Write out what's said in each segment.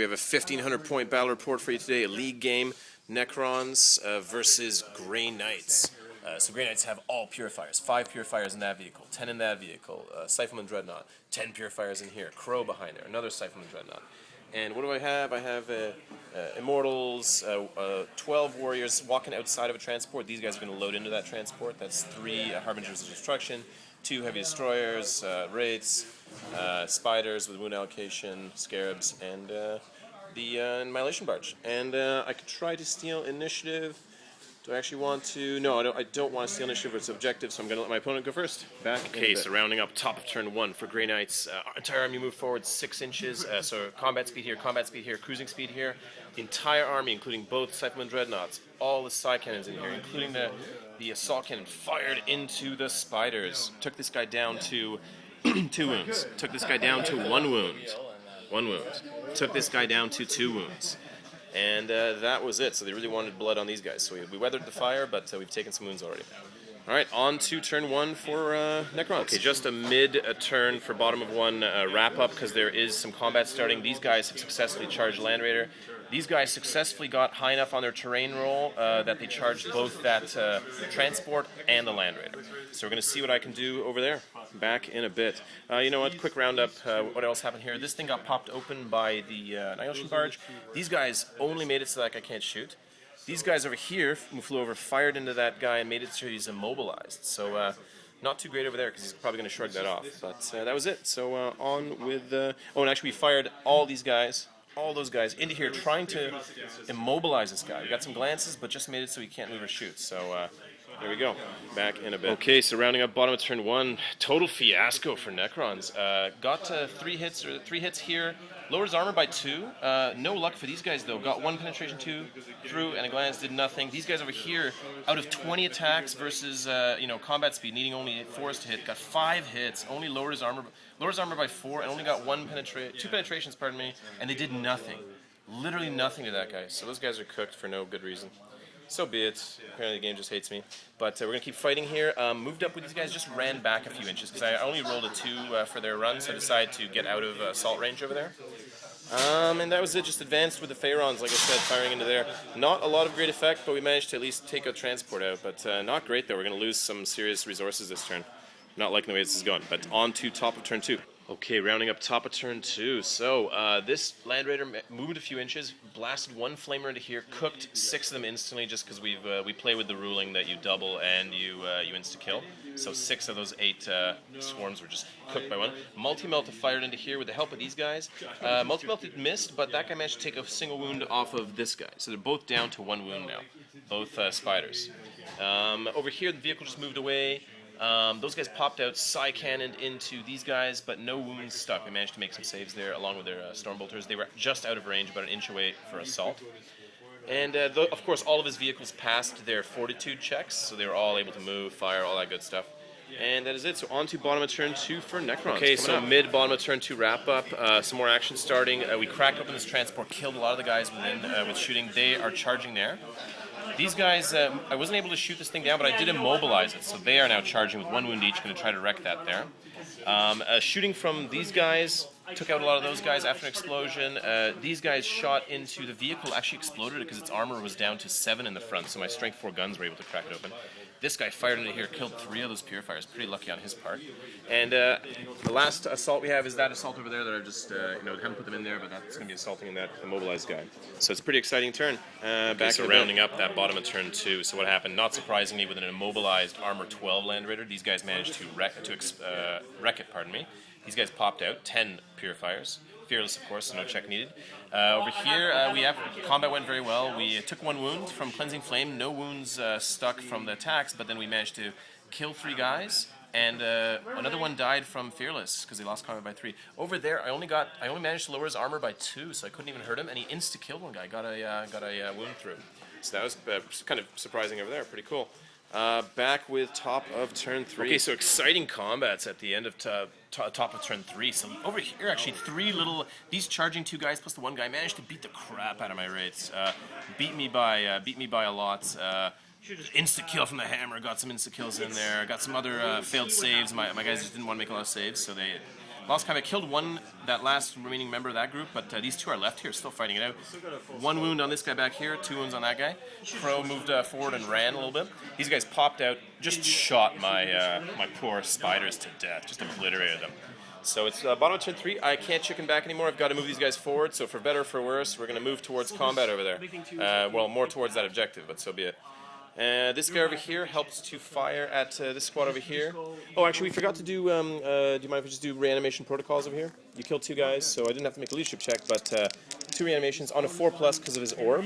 we have a 1,500 point battle report for you today, a league game, Necrons versus Grey Knights. So Grey Knights have all purifiers, 5 purifiers in that vehicle, 10 in that vehicle, Scytheman Dreadnought, 10 purifiers in here, Crow behind there, another Scytheman Dreadnought. And what do I have? I have Immortals, 12 warriors walking outside of a transport. These guys are going to load into that transport. That's 3 Harbingers of Destruction, 2 heavy destroyers, Wraiths, Spyders with wound allocation, Scarabs, and the Annihilation Barge. And I could try to steal initiative. Do I actually want to? No, I don't want to steal initiative. It's objective, so I'm going to let my opponent go first. Okay, so rounding up top of turn 1 for Grey Knights. Entire army move forward 6 inches. So combat speed here, cruising speed here. The entire army, including both Scytheman Dreadnoughts, all the side cannons in here, including the assault cannon, fired into the Spyders. Took this guy down to 2 wounds. Took this guy down to 1 wound. 1 wound. Took this guy down to 2 wounds. And that was it. So they really wanted blood on these guys. So we weathered the fire, but we've taken some wounds already. All right, on to turn 1 for Necrons. Okay, just a mid-turn for bottom of 1 wrap-up because there is some combat starting. These guys have successfully charged Land Raider. These guys successfully got high enough on their terrain roll that they charged both that transport and the Land Raider. So we're going to see what I can do over there. Back in a bit. You know what? Quick roundup. What else happened here? This thing got popped open by the Annihilation Barge. These guys only made it so that guy can't shoot. These guys over here flew over, fired into that guy, and made it so he's immobilized. So not too great over there because he's probably going to shrug that off. But that was it. So on with... oh, and actually we fired all these guys. All those guys into here trying to immobilize this guy. We got some glances, but just made it so he can't move or shoot. So there we go. Back in a bit. Okay, so rounding up bottom of turn 1, total fiasco for Necrons. Got 3 hits here. Lowered his armor by 2. No luck for these guys though. Got 1 penetration 2 through and a glance, did nothing. These guys over here, out of 20 attacks versus combat speed, needing only 4 to hit, got 5 hits. Only lowered his armor by 4 and only got 2 penetrations, pardon me, and they did nothing. Literally nothing to that guy. So those guys are cooked for no good reason. So be it. Apparently the game just hates me. But we're going to keep fighting here. Moved up with these guys, just ran back a few inches because I only rolled a 2 for their run, so I decided to get out of assault range over there. And that was it, just advanced with the Phaerons, like I said, firing into there. Not a lot of great effect, but we managed to at least take a transport out. But not great, though. We're going to lose some serious resources this turn. Not liking the way this is going, but on to top of turn 2. Okay, rounding up top of turn 2. So this Land Raider moved a few inches, blasted 1 flamer into here, cooked 6 of them instantly just because we play with the ruling that you double and you insta-kill. So 6 of those 8 swarms were just cooked by 1. Multi-Melt fired into here with the help of these guys. Multi-Melted missed, but that guy managed to take a single wound off of this guy. So they're both down to 1 wound now, both Spyders. Over here, the vehicle just moved away. Those guys popped out, side cannoned into these guys, but no wounds stuck. They managed to make some saves there along with their Stormbolters. They were just out of range, about an inch away for assault. And of course, all of his vehicles passed their fortitude checks, so they were all able to move, fire, all that good stuff. And that is it. So on to bottom of turn 2 for Necrons. Okay, so mid-bottom of turn 2 wrap-up. Some more action starting. We cracked open this transport, killed a lot of the guys within with shooting. They are charging there. These guys, I wasn't able to shoot this thing down, but I did immobilize it. So they are now charging with 1 wound each, going to try to wreck that there. Shooting from these guys, took out a lot of those guys after an explosion. These guys shot into the vehicle, actually exploded it because its armor was down to 7 in the front, so my strength 4 guns were able to crack it open. This guy fired into here, killed 3 of those purifiers. Pretty lucky on his part. And the last assault we have is that assault over there that I just haven't put them in there, but that's going to be assaulting that immobilized guy. So it's a pretty exciting turn. So rounding up that bottom of turn 2. So what happened? Not surprisingly, with an immobilized armor 12 Land Raider, these guys managed to wreck it. Pardon me. These guys popped out 10 purifiers. Fearless, of course, so no check needed. Over here, combat went very well. We took 1 wound from Cleansing Flame. No wounds stuck from the attacks, but then we managed to kill 3 guys, and another one died from Fearless because he lost combat by 3. Over there, I only managed to lower his armor by 2, so I couldn't even hurt him, and he insta-killed 1 guy. Got a wound through. So that was kind of surprising over there. Pretty cool. Back with top of turn 3. Okay, so exciting combats at the end of top of turn 3. So over here, actually, these charging 2 guys plus the 1 guy managed to beat the crap out of my Wraiths. Beat me by a lot. Insta kill from the hammer. Got some insta kills in there. Got some other failed saves. My guys just didn't want to make a lot of saves, so they Lost combat, killed that last remaining member of that group, but these two are left here, still fighting it out. 1 wound on this guy back here, 2 wounds on that guy. Crow moved forward and ran a little bit. These guys popped out, just shot my my poor Spyders to death, just obliterated them. So it's bottom of turn 3. I can't chicken back anymore. I've got to move these guys forward. So for better or for worse, we're going to move towards combat over there. Well, more towards that objective, but so be it. This guy over here helps to fire at this squad over here. Oh, actually, we forgot to do. Do you mind if we just do reanimation protocols over here? You killed 2 guys, so I didn't have to make a leadership check, but 2 reanimations on a 4+ because of his orb.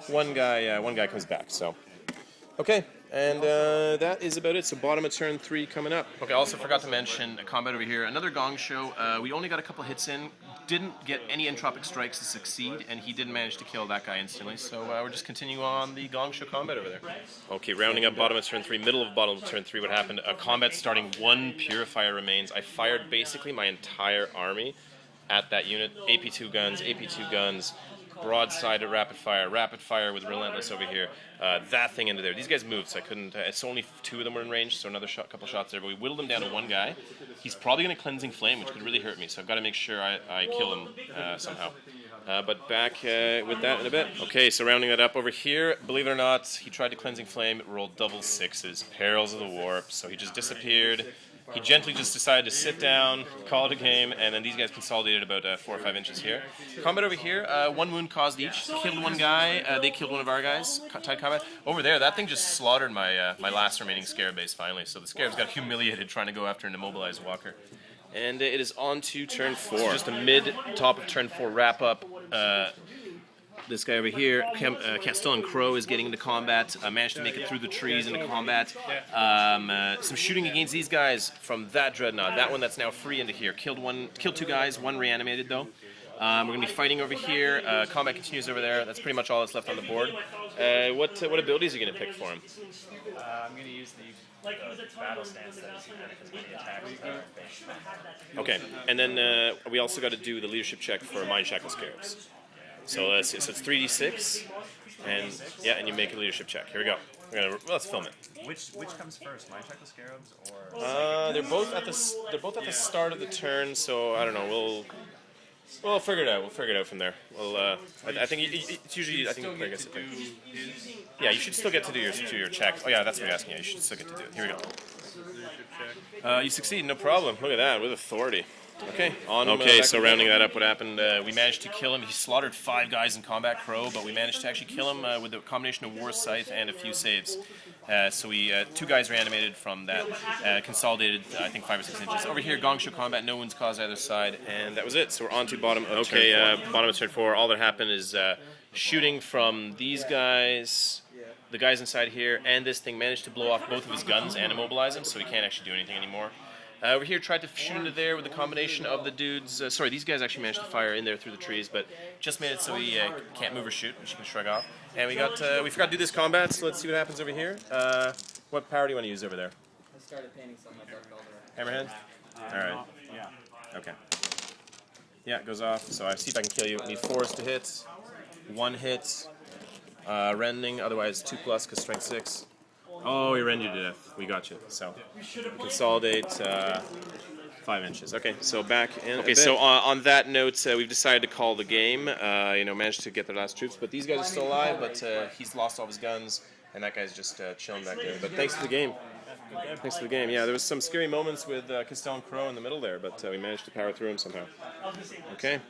One guy comes back. So, okay. And that is about it. So bottom of turn 3 coming up. Okay, I also forgot to mention combat over here. Another Gong show. We only got a couple hits in. Didn't get any entropic strikes to succeed, and he didn't manage to kill that guy instantly. So we're just continuing on the Gong show combat over there. Okay, rounding up bottom of turn 3, middle of bottom of turn 3. What happened? Combat starting. 1 purifier remains. I fired basically my entire army at that unit. AP2 guns. Broadside to rapid fire with relentless over here. That thing into there. These guys moved, so I couldn't. It's only 2 of them were in range, so another couple shots there. But we whittled him down to 1 guy. He's probably going to cleansing flame, which could really hurt me. So I've got to make sure I kill him somehow. But back with that in a bit. Okay, so rounding that up over here. Believe it or not, he tried to cleansing flame. It rolled double 6s. Perils of the warp. So he just disappeared. He gently just decided to sit down, call it a game, and then these guys consolidated about 4 or 5 inches here. Combat over here, 1 wound caused each. Killed 1 guy, they killed 1 of our guys. Tight combat. Over there, that thing just slaughtered my my last remaining Scarab base finally. So the Scarabs got humiliated trying to go after an immobilized walker. And it is on to turn 4. So just a mid-top of turn 4 wrap-up. This guy over here, Castellan Crow, is getting into combat. Managed to make it through the trees into combat. Some shooting against these guys from that Dreadnought. That one that's now free into here. Killed 2 guys, 1 reanimated though. We're going to be fighting over here. Combat continues over there. That's pretty much all that's left on the board. What abilities are you going to pick for him? I'm going to use the battle stance that is as many attacks. Okay, and then we also got to do the leadership check for Mindshackle Scarabs. So it's 3d6, and you make a leadership check. Here we go. Let's film it. Which comes first, Mindshackle Scarabs or? They're both at the start of the turn. So I don't know. We'll figure it out. We'll figure it out from there. I think it's usually. I think I guess yeah, you should still get to do your check. Oh yeah, that's what you're asking. Yeah, you should still get to do it. Here we go. You succeed, no problem. Look at that, with authority. Okay, so rounding that up, what happened, we managed to kill him. He slaughtered 5 guys in combat, Crow, but we managed to actually kill him with a combination of Warscythe and a few saves. So we 2 guys reanimated from that, consolidated, I think 5 or 6 inches. Over here, Gong Show combat, no wounds caused either side, and that was it. So we're on to bottom of turn 4. Bottom of turn 4, all that happened is shooting from these guys, the guys inside here, and this thing managed to blow off both of his guns and immobilize him, so he can't actually do anything anymore. Over here, tried to shoot into there with a combination of the dudes. Sorry, these guys actually managed to fire in there through the trees, but just made it so he can't move or shoot, which you can shrug off. And we forgot to do this combat, so let's see what happens over here. What power do you want to use over there? I started painting some of that Hammerhead? Alright. Yeah. Okay. Yeah, it goes off, so I see if I can kill you. I need 4s to hit. 1 hit. Rending, otherwise 2+ because strength 6. Oh, he rendered you to death. We got you. So, consolidate 5 inches. Okay, so back in. Okay, so on that note, we've decided to call the game. Managed to get their last troops, but these guys are still alive. But he's lost all of his guns, and that guy's just chilling back there. But thanks to the game. Thanks to the game. Yeah, there was some scary moments with Castellan Crow in the middle there, but we managed to power through him somehow. Okay.